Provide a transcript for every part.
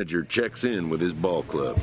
Manager checks in with his ball club.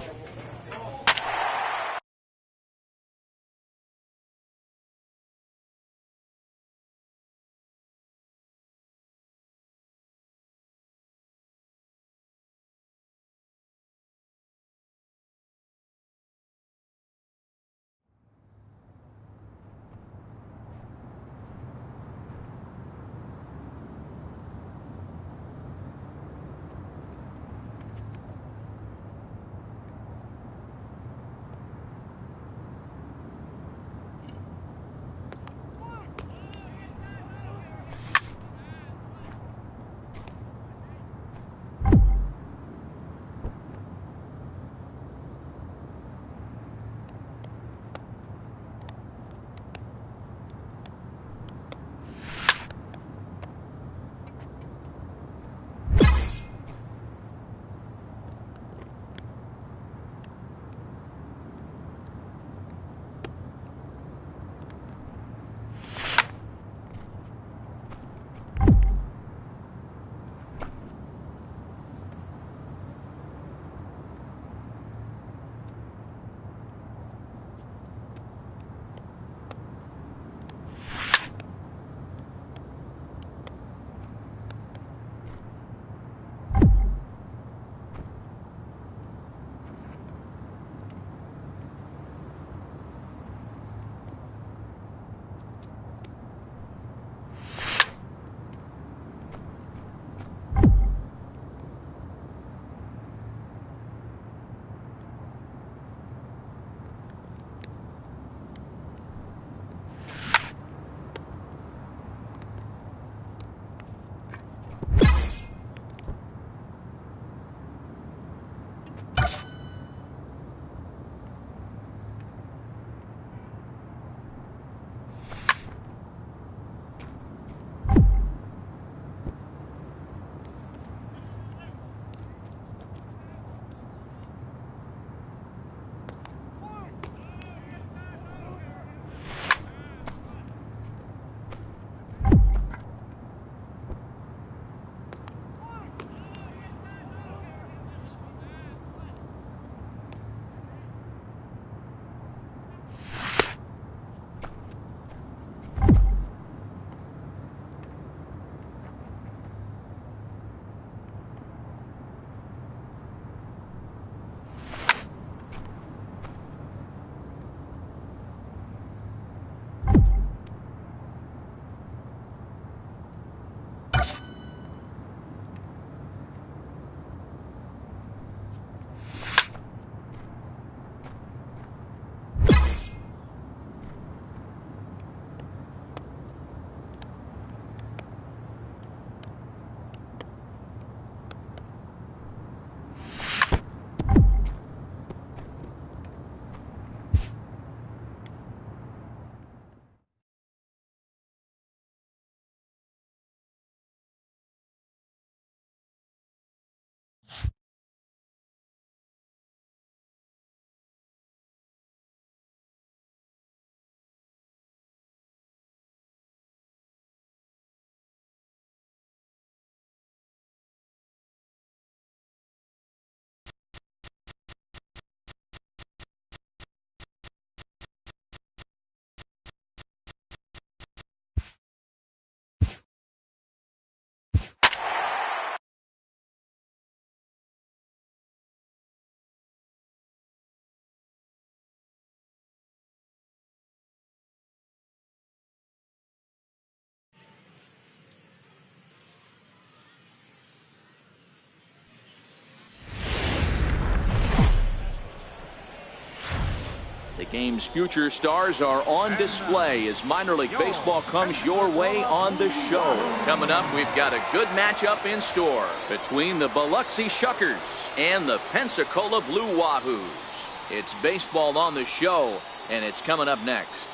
game's future stars are on display as minor league baseball comes your way on the show. Coming up, we've got a good matchup in store between the Biloxi Shuckers and the Pensacola Blue Wahoos. It's baseball on the show, and it's coming up next.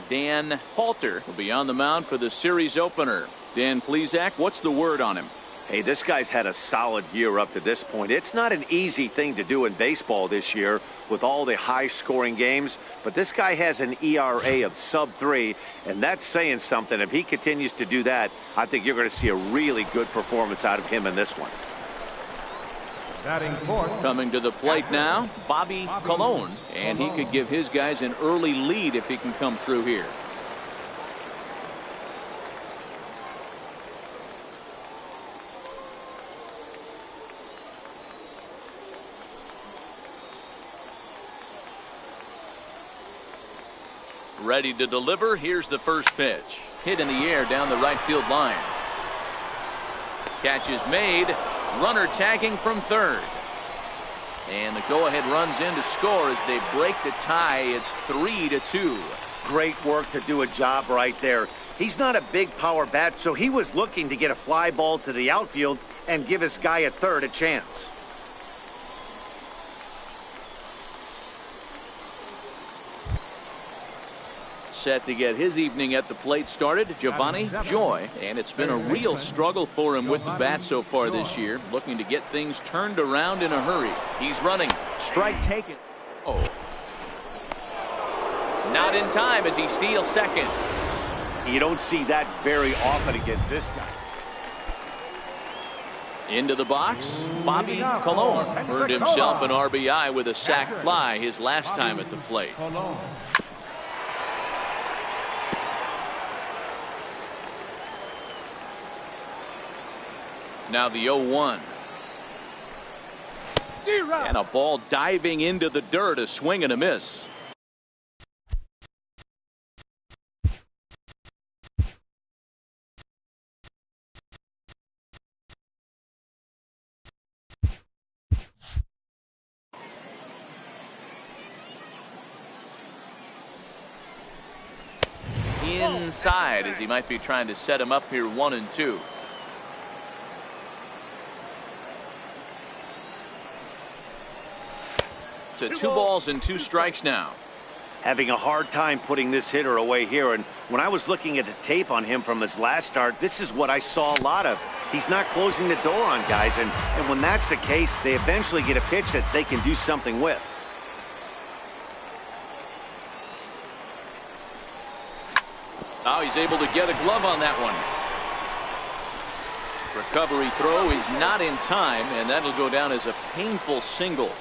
Dan Halter will be on the mound for the series opener. Dan Plesac, what's the word on him? Hey, this guy's had a solid year up to this point. It's not an easy thing to do in baseball this year with all the high-scoring games, but this guy has an ERA of sub-3, and that's saying something. If he continues to do that, I think you're going to see a really good performance out of him in this one. Coming to the plate now, Bobby Colon, and he could give his guys an early lead if he can come through here. Ready to deliver. Here's the first pitch. Hit in the air down the right field line. Catch is made. Runner tagging from third. And the go-ahead runs in to score as they break the tie. It's 3-2. Great work to do a job right there. He's not a big power bat, so he was looking to get a fly ball to the outfield and give his guy at third a chance. Set to get his evening at the plate started, Giovanni Joy, and it's been a real struggle for him with the bat so far this year, looking to get things turned around in a hurry. He's running. Strike taken. Oh. Not in time as he steals second. You don't see that very often against this guy. Into the box, Bobby Colon earned himself an RBI with a sac fly his last time at the plate. Now the 0-1. And a ball diving into the dirt, a swing and a miss. Inside as he might be trying to set him up here 1-2. To 2 balls and 2 strikes now. Having a hard time putting this hitter away here, and when I was looking at the tape on him from his last start, this is what I saw a lot of. He's not closing the door on guys, and when that's the case, they eventually get a pitch that they can do something with. Now he's able to get a glove on that one. Recovery throw is not in time, and that'll go down as a painful single.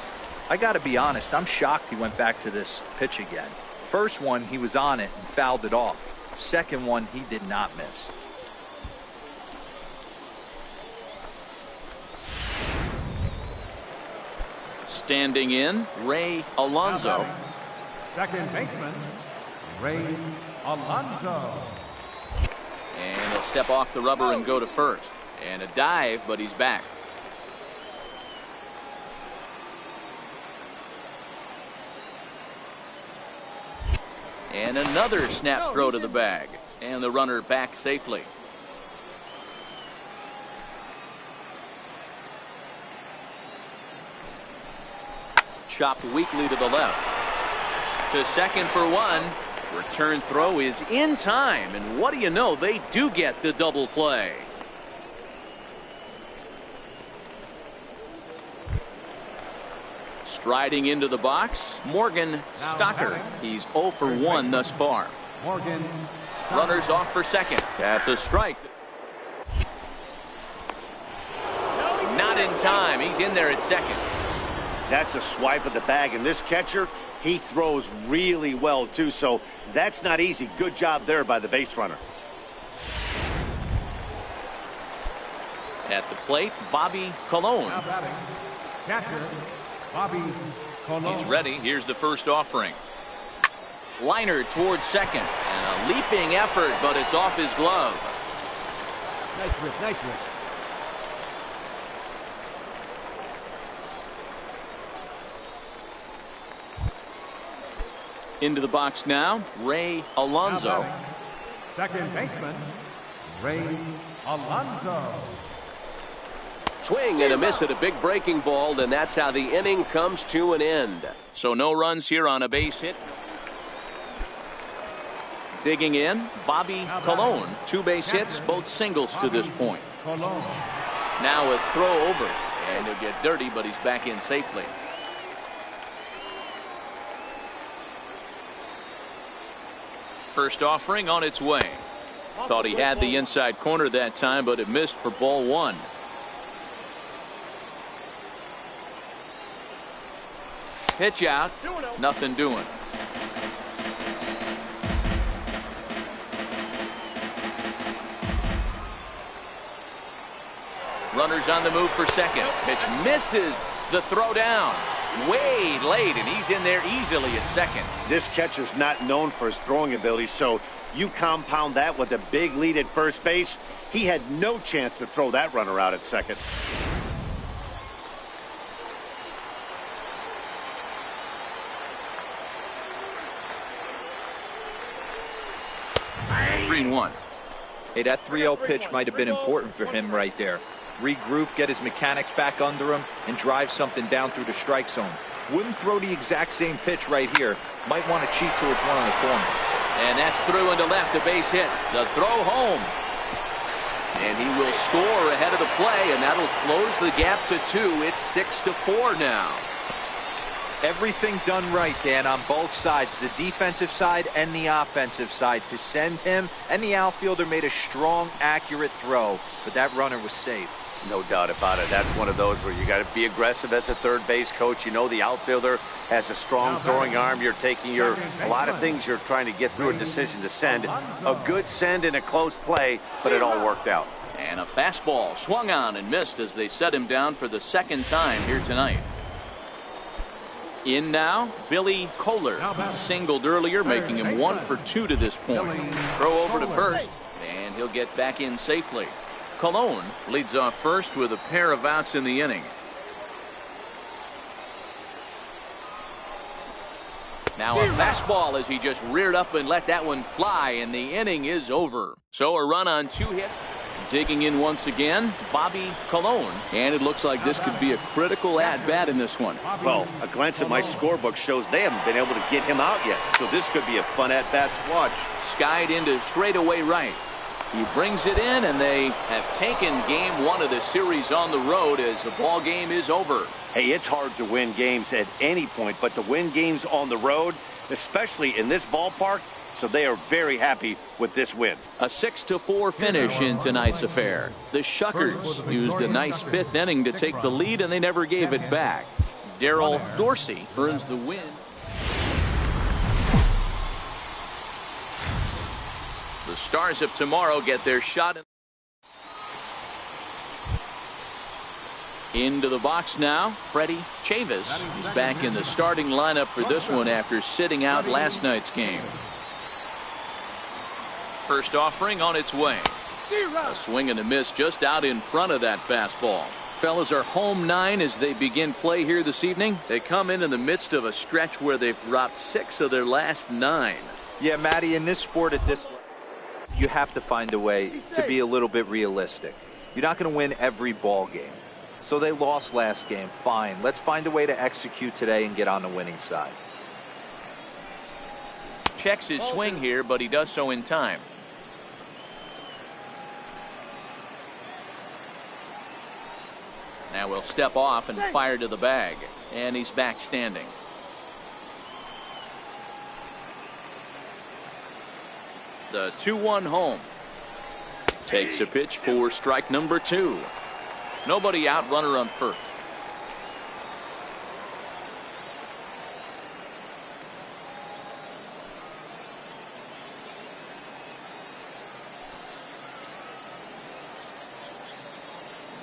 I got to be honest, I'm shocked he went back to this pitch again. First one, he was on it and fouled it off. Second one, he did not miss. Standing in, Ray Alonso. Second baseman, Ray Alonso. And he'll step off the rubber and go to first. And a dive, but he's back. And another snap throw to the bag. And the runner back safely. Chopped weakly to the left. To second for 1. Return throw is in time. And what do you know? They do get the double play. Striding into the box, Morgan Stocker. He's 0 for 1 thus far. Runners off for second. That's a strike. Not in time. He's in there at second. That's a swipe of the bag, and this catcher, he throws really well too, so that's not easy. Good job there by the base runner. At the plate, Bobby Colon. Catcher, Bobby Colon. He's ready. Here's the first offering. Liner towards second. And a leaping effort, but it's off his glove. Nice rip, nice rip. Into the box now, Ray Alonso. Second baseman, Ray Alonso. Swing and a miss at a big breaking ball, and that's how the inning comes to an end. So no runs here on a base hit. Digging in, Bobby Colon. 2 base hits, both singles to this point. Now a throw over, and he'll get dirty, but he's back in safely. First offering on its way. Thought he had the inside corner that time, but it missed for ball 1. Pitch out, nothing doing. Runners on the move for second. Pitch misses. The throw down. Way late, and he's in there easily at second. This catcher's not known for his throwing ability, so you compound that with a big lead at first base. He had no chance to throw that runner out at second. Green 1. Hey, that 3-0 pitch might have been important for him right there. Regroup, get his mechanics back under him, and drive something down through the strike zone. Wouldn't throw the exact same pitch right here. Might want to cheat towards one on the corner. And that's through into left, a base hit. The throw home. And he will score ahead of the play, and that'll close the gap to 2. It's 6-4 now. Everything done right, Dan, on both sides, the defensive side and the offensive side, to send him, and the outfielder made a strong, accurate throw, but that runner was safe. No doubt about it. That's one of those where you got to be aggressive as a third base coach. You know the outfielder has a strong throwing arm. You're taking a lot of things you're trying to get through a decision to send. A good send in a close play, but it all worked out. And a fastball swung on and missed as they set him down for the second time here tonight. In now, Billy Kohler. He singled earlier, making him 1 for 2 to this point. Throw over to first, and he'll get back in safely. Colon leads off first with a pair of outs in the inning. Now a fastball as he just reared up and let that one fly, and the inning is over. So a run on 2 hits. Digging in once again, Bobby Colon. And it looks like this could be a critical at-bat in this one. Well, a glance at my scorebook shows they haven't been able to get him out yet. So this could be a fun at-bat to watch. Skied into straightaway right. He brings it in, and they have taken game 1 of the series on the road as the ball game is over. Hey, it's hard to win games at any point, but to win games on the road, especially in this ballpark, so they are very happy with this win. A 6-4 finish in tonight's affair. The Shuckers used a nice 5th inning to take the lead, and they never gave it back. Darryl Dorsey earns the win. The Stars of tomorrow get their shot. Into the box now, Freddie Chavis is back in the starting lineup for this one after sitting out last night's game. First offering on its way. A swing and a miss just out in front of that fastball. Fellas are home 9 as they begin play here this evening. They come in the midst of a stretch where they've dropped 6 of their last 9. Yeah, Matty, in this sport at this level, you have to find a way to be a little bit realistic. You're not going to win every ball game. So they lost last game. Fine. Let's find a way to execute today and get on the winning side. Checks his swing here, but he does so in time. Now we'll step off and fire to the bag. And he's back standing. The 2-1 home. Takes a pitch for strike number 2. Nobody out, runner on first.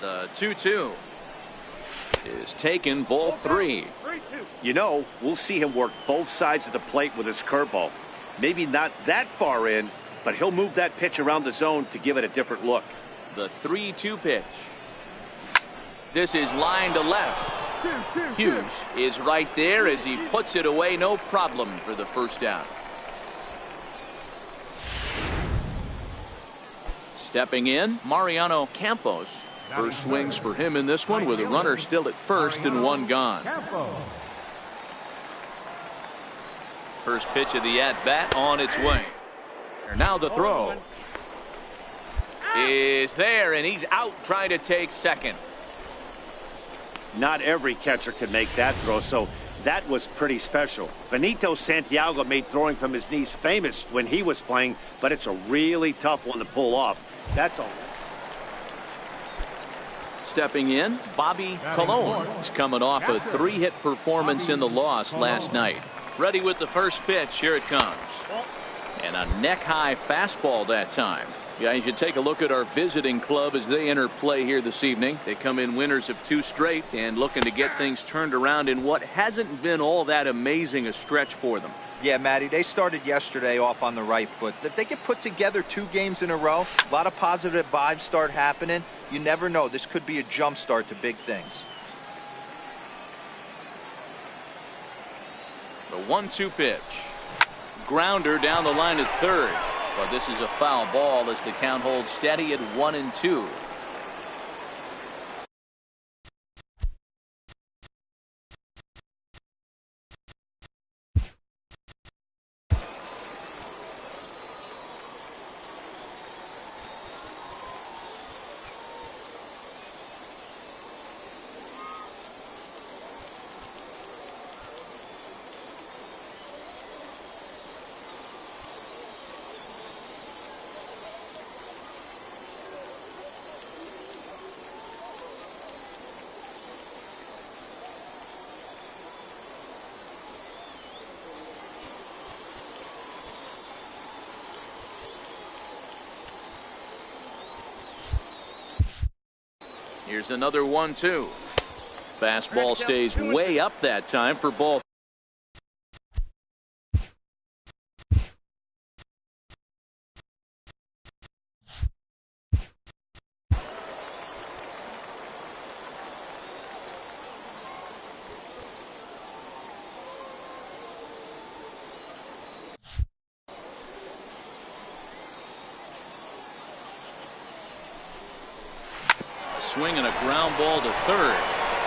The 2-2 is taken, ball 3. You know, we'll see him work both sides of the plate with his curveball. Maybe not that far in, but he'll move that pitch around the zone to give it a different look. The 3-2 pitch. This is line to left. Hughes is right there as he puts it away, no problem for the first down. Stepping in, Mariano Campos. First swings for him in this one with a runner still at first and one gone. First pitch of the at-bat on its way. Now the throw is there, and he's out trying to take second. Not every catcher can make that throw, so that was pretty special. Benito Santiago made throwing from his knees famous when he was playing, but it's a really tough one to pull off. That's all. Stepping in, Bobby Colon is coming off a 3-hit performance in the loss last night. Ready with the first pitch. Here it comes. And a neck-high fastball that time. Guys, you take a look at our visiting club as they enter play here this evening. They come in winners of 2 straight and looking to get things turned around in what hasn't been all that amazing a stretch for them. Yeah, Matty, they started yesterday off on the right foot. If they get put together 2 games in a row, a lot of positive vibes start happening. You never know. This could be a jump start to big things. The 1-2 pitch. Grounder down the line at third. But this is a foul ball as the count holds steady at 1-2. Here's another 1-2. Fastball stays way up that time for ball. Swing and a ground ball to third.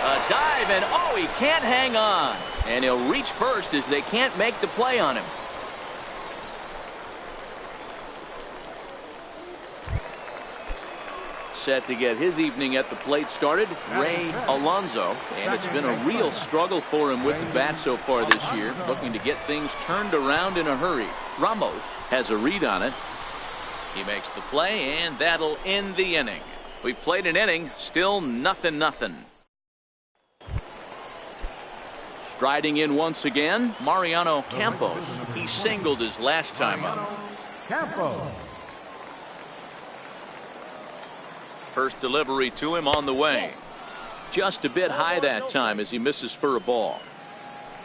A dive, and oh, he can't hang on. And he'll reach first as they can't make the play on him. Set to get his evening at the plate started, Ray Alonso. And it's been a real struggle for him with the bat so far this year, looking to get things turned around in a hurry. Ramos has a read on it. He makes the play, and that'll end the inning. We've played an inning, still 0-0. Striding in once again, Mariano Campos. He singled his last time up. First delivery to him on the way. Just a bit high that time as he misses for a ball.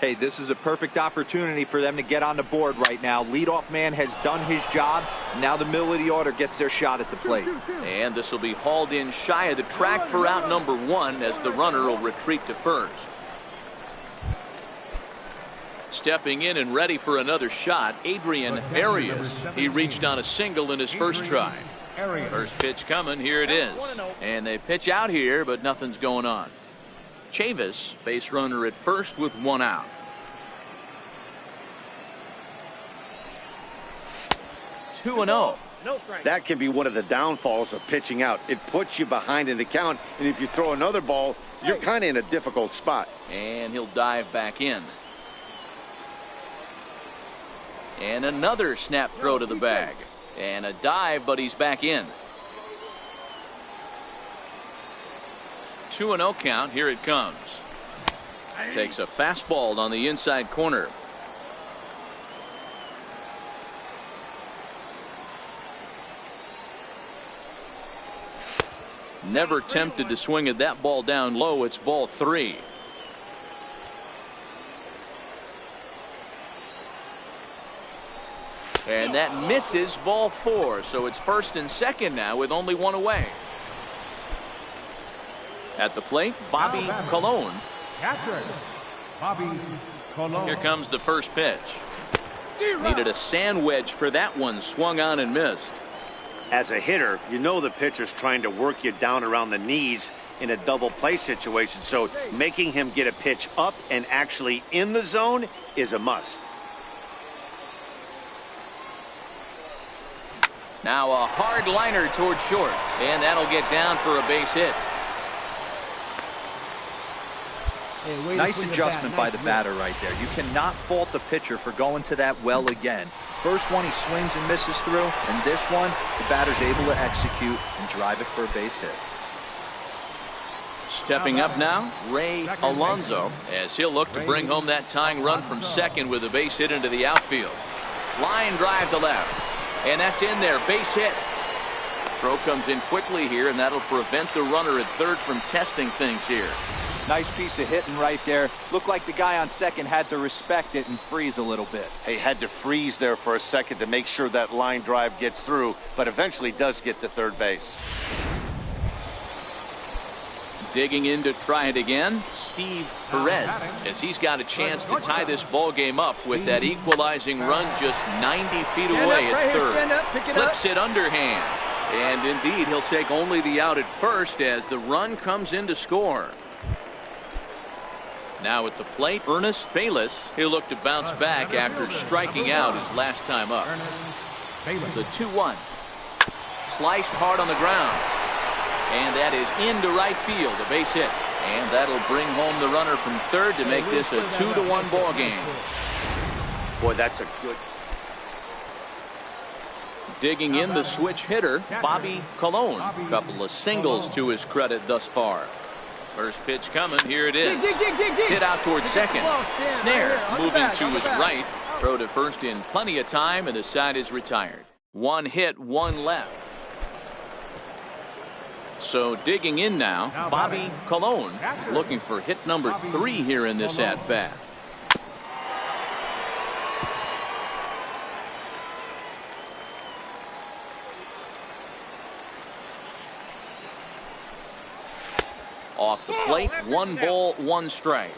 Hey, this is a perfect opportunity for them to get on the board right now. Leadoff man has done his job. Now the middle of the order gets their shot at the plate. And this will be hauled in shy of the track for out number 1 as the runner will retreat to first. Stepping in and ready for another shot, Adrian Arias. He reached on a single in his first try. First pitch coming, here it is. And they pitch out here, but nothing's going on. Chavis, base runner at first with 1 out. Two 2-0. That can be one of the downfalls of pitching out. It puts you behind in the count, and if you throw another ball, you're kind of in a difficult spot. And he'll dive back in. And another snap throw to the bag. And a dive, but he's back in. 2-0 count. Here it comes. Takes a fastball on the inside corner. Never tempted to swing at that ball down low. It's ball 3. And that misses, ball 4. So it's first and second now with only 1 away. At the plate, Bobby Colon. Catcher, Bobby Colon. Here comes the first pitch. Needed a sand wedge for that one. Swung on and missed. As a hitter, you know the pitcher's trying to work you down around the knees in a double play situation, so making him get a pitch up and actually in the zone is a must. Now a hard liner toward short, and that'll get down for a base hit. Nice adjustment by the batter right there. You cannot fault the pitcher for going to that well again. First one he swings and misses through, and this one the batter's able to execute and drive it for a base hit. Stepping up now, Ray Alonso, as he'll look to bring home that tying run from second with a base hit into the outfield. Line drive to left, and that's in there, base hit. Throw comes in quickly here, and that'll prevent the runner at third from testing things here. Nice piece of hitting right there. Looked like the guy on second had to respect it and freeze a little bit. He had to freeze there for a second to make sure that line drive gets through, but eventually does get to third base. Digging in to try it again, Steve Perez, as he's got a chance to tie this ball game up with that equalizing run just 90 feet away at third. Flips it underhand, and indeed he'll take only the out at first as the run comes in to score. Now at the plate, Ernest Bayless. He'll look to bounce back after striking out his last time up. The 2-1. Sliced hard on the ground. And that is into right field, a base hit. And that'll bring home the runner from third to make this a 2-1 ball game. Boy, that's a good. Digging in the switch hitter, Bobby Colon. A couple of singles to his credit thus far. First pitch coming, here it is. Hit out towards second. Snare moving to his right. Throw to first in plenty of time, and the side is retired. One hit, one left. So digging in now, Bobby Colon is looking for hit number 3 here in this at-bat. Off the plate, 1 ball, 1 strike.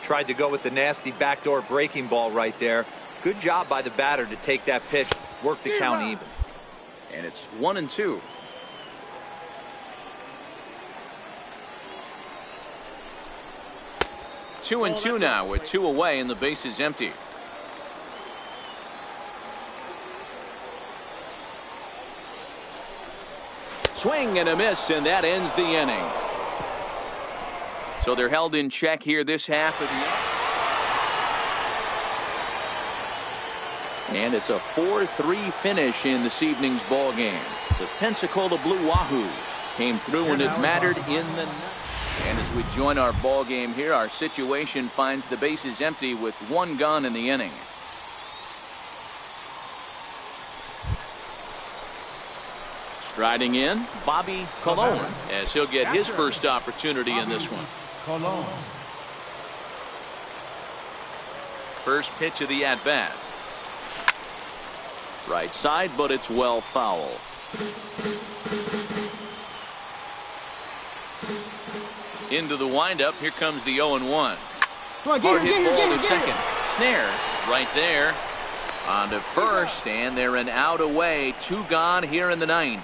Tried to go with the nasty backdoor breaking ball right there. Good job by the batter to take that pitch, work the count even. And it's 1-2. Two and two now with 2 away and the base is empty. Swing and a miss, and that ends the inning. So they're held in check here this half of the inning. And it's a 4-3 finish in this evening's ball game. The Pensacola Blue Wahoos came through when it mattered in the. And as we join our ball game here, our situation finds the bases empty with 1 gun in the inning. Striding in, Bobby Colon, as he'll get his first opportunity in this one. First pitch of the at-bat. Right side, but it's well foul. Into the windup. Here comes the 0-1. Hard hit ball to second. Snare right there. On to first, and they're an out away. 2 gone here in the 9th.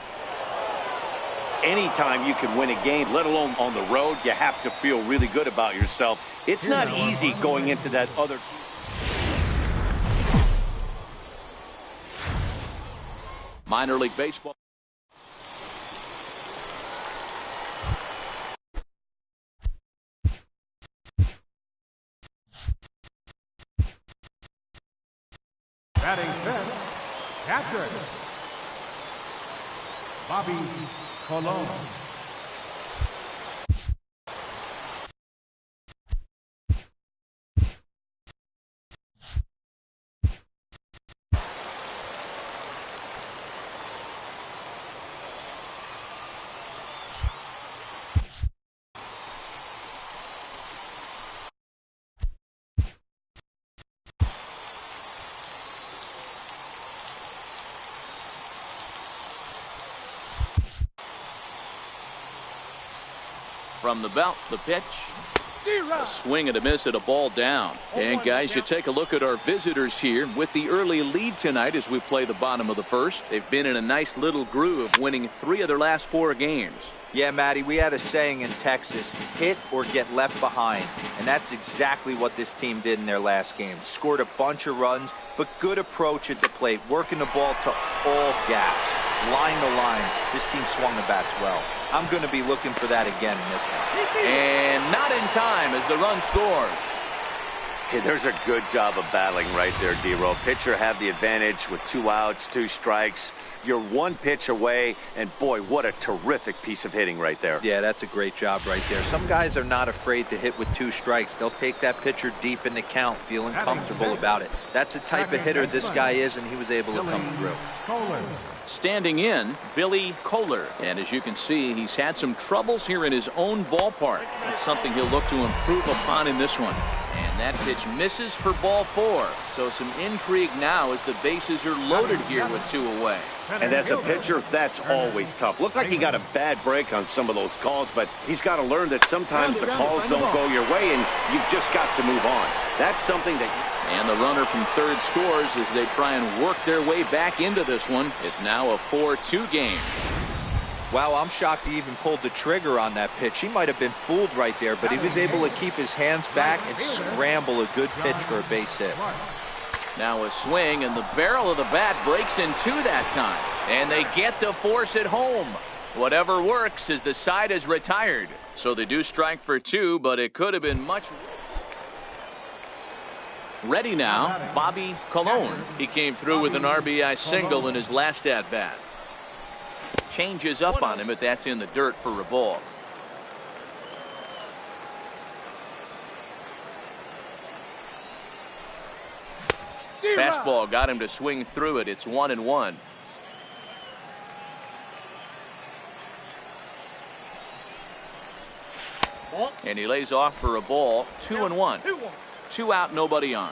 Anytime you can win a game, let alone on the road, you have to feel really good about yourself. It's not easy going into that other. Minor League Baseball. Batting fifth, catcher, Bobby Colon. From the belt, the pitch. A swing and a miss at a ball down. And guys, you take a look at our visitors here with the early lead tonight as we play the bottom of the first. They've been in a nice little groove, winning 3 of their last 4 games. Yeah, Matty, we had a saying in Texas, hit or get left behind. And that's exactly what this team did in their last game. Scored a bunch of runs, but good approach at the plate, working the ball to all gaps. Line to line, this team swung the bats well. I'm going to be looking for that again in this one. And not in time as the run scores. Hey, there's a good job of battling right there, D-Row. Pitcher had the advantage with 2 outs, 2 strikes. You're 1 pitch away, and boy, what a terrific piece of hitting right there. Yeah, that's a great job right there. Some guys are not afraid to hit with 2 strikes. They'll take that pitcher deep in the count, feeling comfortable about it. That's the type of hitter this guy is, and he was able to come through. Standing in, Billy Kohler. And as you can see, he's had some troubles here in his own ballpark. That's something he'll look to improve upon in this one. And that pitch misses for ball 4. So some intrigue now as the bases are loaded here with 2 away. And as a pitcher, that's always tough. Looked like he got a bad break on some of those calls, but he's got to learn that sometimes the calls don't go your way, and you've just got to move on. That's something that... And the runner from third scores as they try and work their way back into this one. It's now a 4-2 game. Wow, I'm shocked he even pulled the trigger on that pitch. He might have been fooled right there, but he was able to keep his hands back and scramble a good pitch for a base hit. Now a swing, and the barrel of the bat breaks in 2 that time. And they get the force at home. Whatever works as the side is retired. So they do strike for 2, but it could have been much... Ready now, Bobby Colon. He came through with an RBI single in his last at-bat. Changes up on him, but that's in the dirt for a ball. Fastball got him to swing through it. It's 1-1. And he lays off for a ball. 2-1. 2 out, nobody on.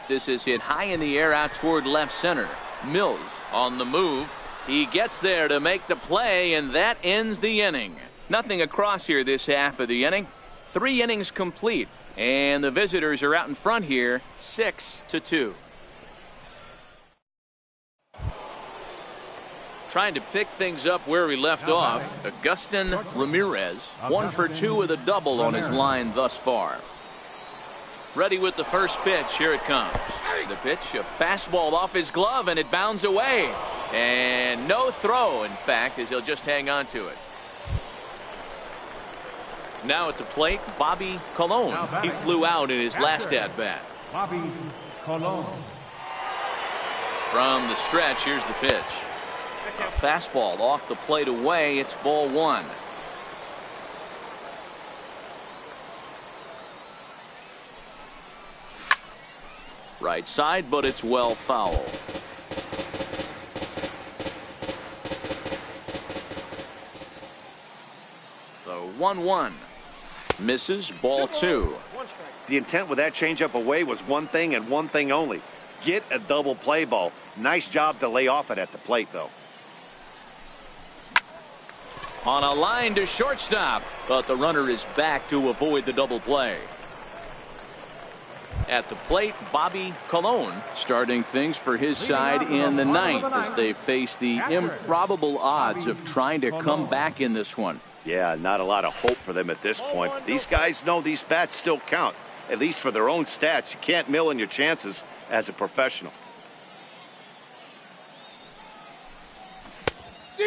This is hit high in the air out toward left center. Mills on the move. He gets there to make the play, and that ends the inning. Nothing across here this half of the inning. 3 innings complete, and the visitors are out in front here, 6-2. Trying to pick things up where we left off, Agustin Ramirez, 1 for 2 with a double on his line thus far. Ready with the first pitch. Here it comes. The pitch, a fastball off his glove, and it bounds away. And no throw, in fact, as he'll just hang on to it. Now at the plate, Bobby Colon. He flew out in his last at-bat. Bobby Colon. From the stretch, here's the pitch. A fastball off the plate away. It's ball 1. Right side, but it's well foul. So 1-1. Misses, ball 2. The intent with that changeup away was one thing and one thing only. Get a double play ball. Nice job to lay off it at the plate, though. On a line to shortstop, but the runner is back to avoid the double play. At the plate, Bobby Colon starting things for his side in the 9th as they face the improbable odds of trying to come back in this one. Yeah, not a lot of hope for them at this point. These guys know these bats still count, at least for their own stats. You can't mill in your chances as a professional.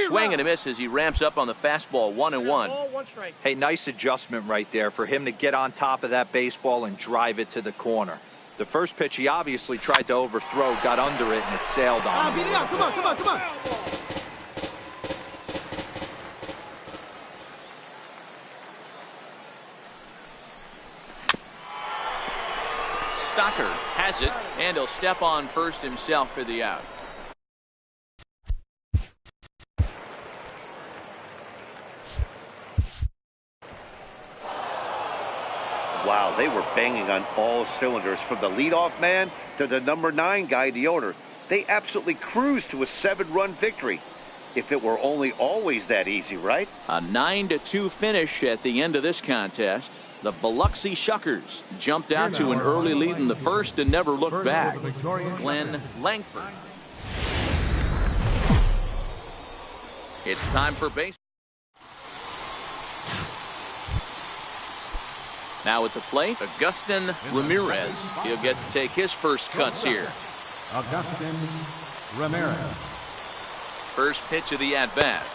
Swing and a miss as he ramps up on the fastball. 1-1. Hey, nice adjustment right there for him to get on top of that baseball and drive it to the corner. The first pitch he obviously tried to overthrow, got under it, and it sailed on him. Come on. Stocker has it, and he'll step on first himself for the out. Wow, they were banging on all cylinders, from the leadoff man to the number 9 guy, the owner. They absolutely cruised to a 7-run victory. if it were only always that easy, right? A 9-2 finish at the end of this contest. The Biloxi Shuckers jumped out to an early lead in the first and never looked back. Glenn Langford. It's time for base. Now at the plate, Agustin Ramirez. He'll get to take his first cuts here. Agustin Ramirez. First pitch of the at-bat.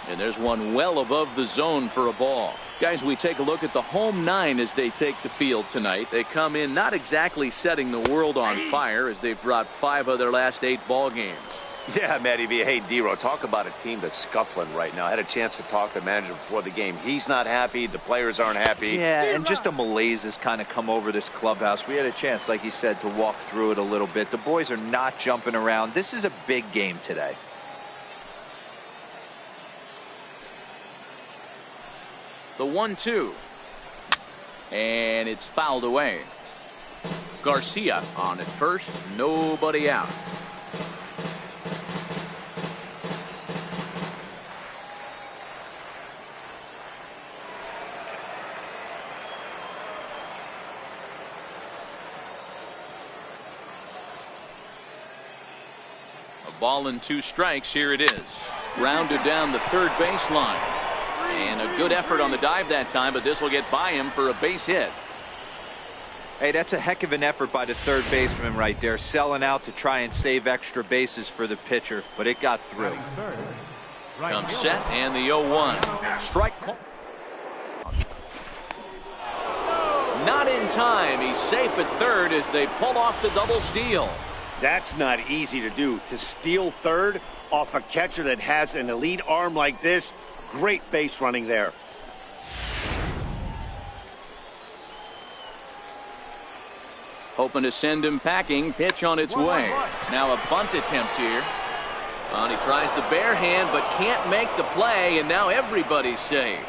And there's one well above the zone for a ball. Guys, we take a look at the home nine as they take the field tonight. They come in not exactly setting the world on fire as they've dropped 5 of their last 8 ball games. Yeah, Matty V. Hey, D-Row, talk about a team that's scuffling right now. I had a chance to talk to the manager before the game. He's not happy. The players aren't happy. Yeah, and just a malaise has kind of come over this clubhouse. We had a chance, like you said, to walk through it a little bit. The boys are not jumping around. This is a big game today. The 1-2. And it's fouled away. Garcia on at first. Nobody out. A ball and 2 strikes. Here it is. Rounded down the third baseline. And a good effort on the dive that time, but this will get by him for a base hit. Hey, that's a heck of an effort by the third baseman right there, selling out to try and save extra bases for the pitcher, but it got through. Comes set and the 0-1. Strike. Not in time. He's safe at third as they pull off the double steal. That's not easy to do. To steal third off a catcher that has an elite arm like this. Great base running there. Hoping to send him packing. Pitch on its way. Now a bunt attempt here. And he tries the bare hand but can't make the play, and now everybody's safe.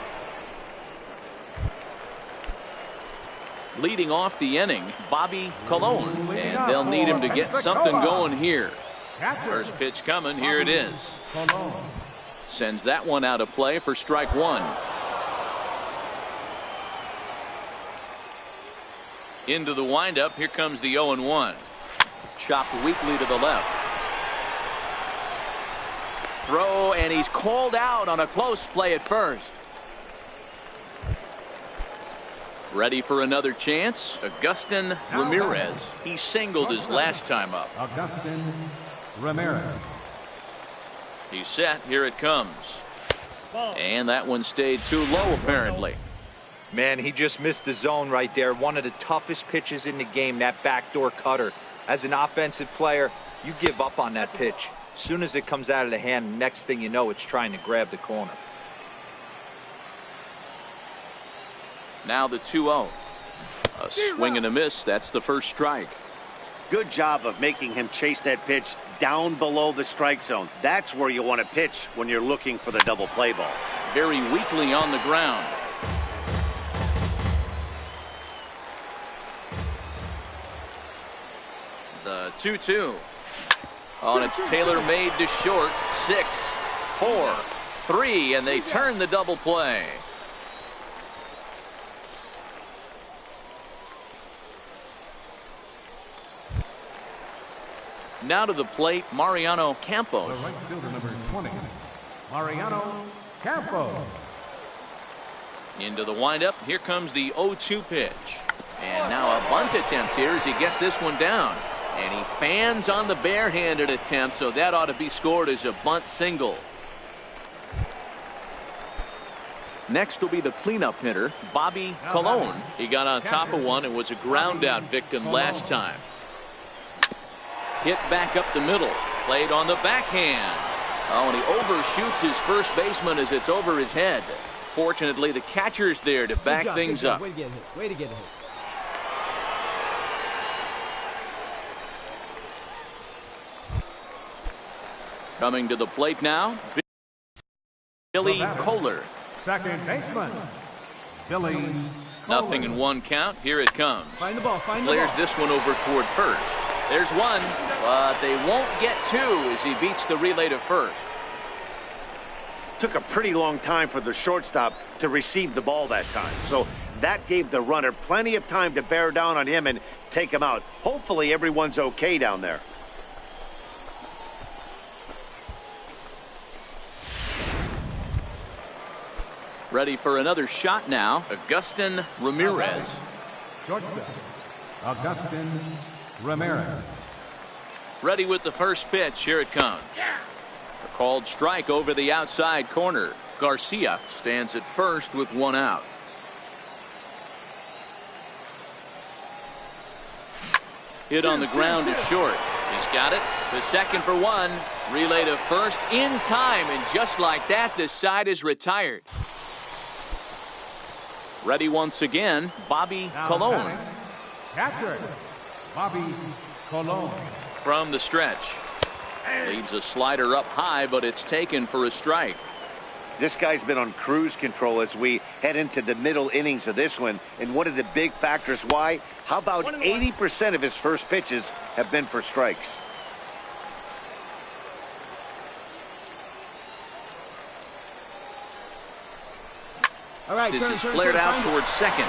Leading off the inning, Bobby Colon, and they'll need him to get something going here. First pitch coming. Here it is. Sends that one out of play for strike 1. Into the windup. Here comes the 0-1. Chopped weakly to the left. Throw, and he's called out on a close play at first. Ready for another chance. Agustin Ramirez. He singled his last time up. Agustin Ramirez. He's set. Here it comes. And that one stayed too low, apparently. Man, he just missed the zone right there. One of the toughest pitches in the game, that backdoor cutter. As an offensive player, you give up on that pitch. As soon as it comes out of the hand, next thing you know, it's trying to grab the corner. Now the 2-0. A swing and a miss. That's the first strike. Good job of making him chase that pitch down below the strike zone. That's where you want to pitch when you're looking for the double play ball. Very weakly on the ground. The 2-2. Oh, and it's tailor-made to short. 6, 4, 3, and they turn the double play. Now to the plate, Mariano Campos. The right fielder, number 20, Mariano Campos. Into the windup. Here comes the 0-2 pitch. And now a bunt attempt here as he gets this one down. And he fans on the barehanded attempt, so that ought to be scored as a bunt single. Next will be the cleanup hitter, Bobby Colon. He got on top of one and was a ground out victim last time. Hit back up the middle. Played on the backhand. Oh, and he overshoots his first baseman as it's over his head. Fortunately, the catcher's there to back things up. Way to get hit. Way to get hit. Coming to the plate now, Billy Kohler. Second baseman, Billy Kohler. Nothing in one count. Here it comes. Find the ball. Find the ball. Clears this one over toward first. There's one, but they won't get two as he beats the relay to first. took a pretty long time for the shortstop to receive the ball that time. So that gave the runner plenty of time to bear down on him and take him out. Hopefully everyone's okay down there. Ready for another shot now, Agustin Ramirez. Shortstop, Agustin Ramirez. Ready with the first pitch. Here it comes. A called strike over the outside corner. Garcia stands at first with one out. Hit on the ground to short. He's got it. The second for one. Relay to first in time, and just like that, the side is retired. Ready once again, Bobby Colon. Catcher, Bobby Colon. From the stretch. Leaves a slider up high, but it's taken for a strike. This guy's been on cruise control as we head into the middle innings of this one. And one of the big factors why, how about 80% of his first pitches have been for strikes? All right, This is flared out towards second.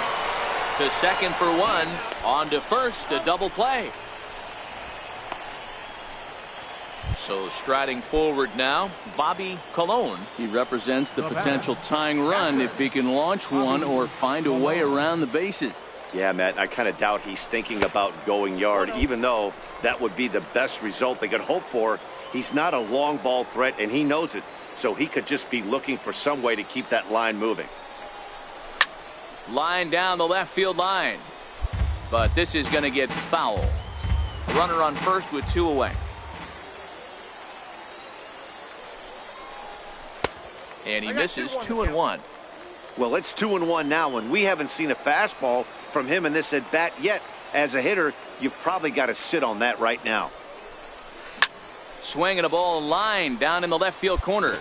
To second for one. On to first, a double play. So striding forward now, Bobby Colon. He represents the potential tying run if he can launch one or find a way around the bases. Yeah, Matt, I kind of doubt he's thinking about going yard, even though that would be the best result they could hope for. He's not a long ball threat, and he knows it. So he could just be looking for some way to keep that line moving. Line down the left field line. But this is going to get foul. Runner on first with two away. And he misses 2-1. Well, it's 2-1 now, and we haven't seen a fastball from him in this at bat yet. As a hitter, you've probably got to sit on that right now. Swinging a ball line down in the left field corner.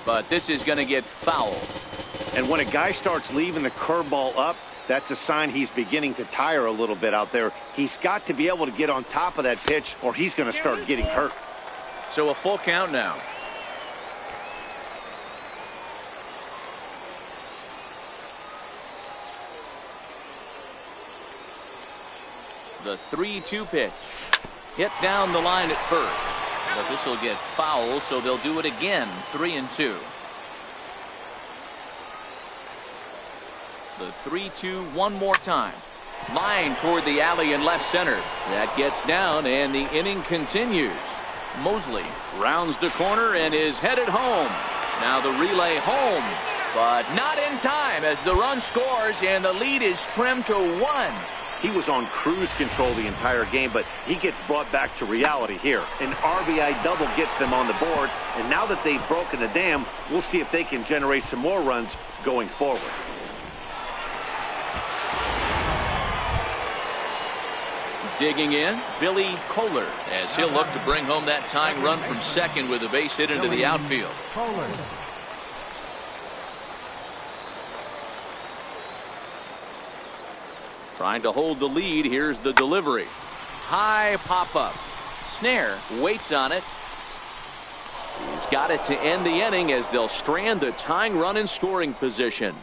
But this is going to get foul. And when a guy starts leaving the curveball up, that's a sign he's beginning to tire a little bit out there. He's got to be able to get on top of that pitch, or he's going to start getting hurt. So a full count now. The 3-2 pitch. Hit down the line at first. But this will get foul, so they'll do it again. 3-2. The 3-2 one more time. Line toward the alley in left center. That gets down, and the inning continues. Mosley rounds the corner and is headed home. Now the relay home, but not in time as the run scores and the lead is trimmed to 1. He was on cruise control the entire game, but he gets brought back to reality here. An RBI double gets them on the board, and now that they've broken the dam, we'll see if they can generate some more runs going forward. Digging in, Billy Kohler, as he'll look to bring home that tying run from second with a base hit into the outfield. Kohler. Trying to hold the lead. Here's the delivery. High pop-up. Snare waits on it. He's got it to end the inning as they'll strand the tying run in scoring position.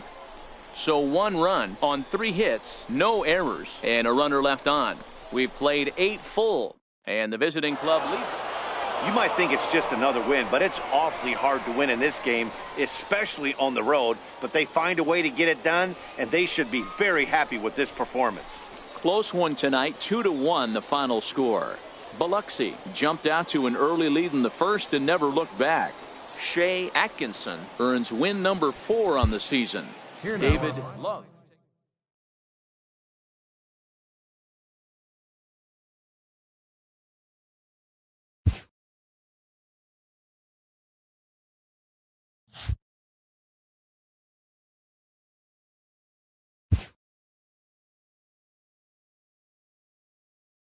So 1 run on 3 hits, no errors, and a runner left on. We've played 8 full, and the visiting club leads. You might think it's just another win, but it's awfully hard to win in this game, especially on the road. But they find a way to get it done, and they should be very happy with this performance. Close one tonight, 2-1 the final score. Biloxi jumped out to an early lead in the first and never looked back. Shea Atkinson earns win number 4 on the season. Here now. David Love.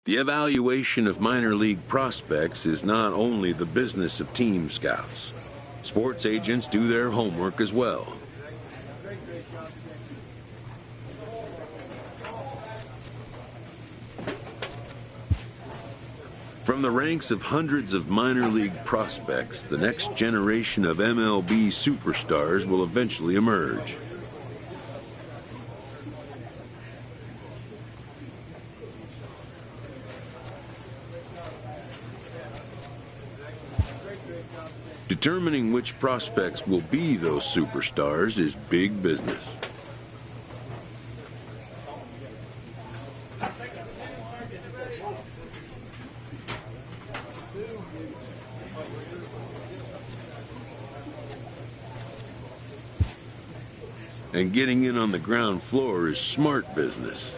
The evaluation of minor league prospects is not only the business of team scouts. Sports agents do their homework as well. From the ranks of hundreds of minor league prospects, the next generation of MLB superstars will eventually emerge. Determining which prospects will be those superstars is big business. And getting in on the ground floor is smart business.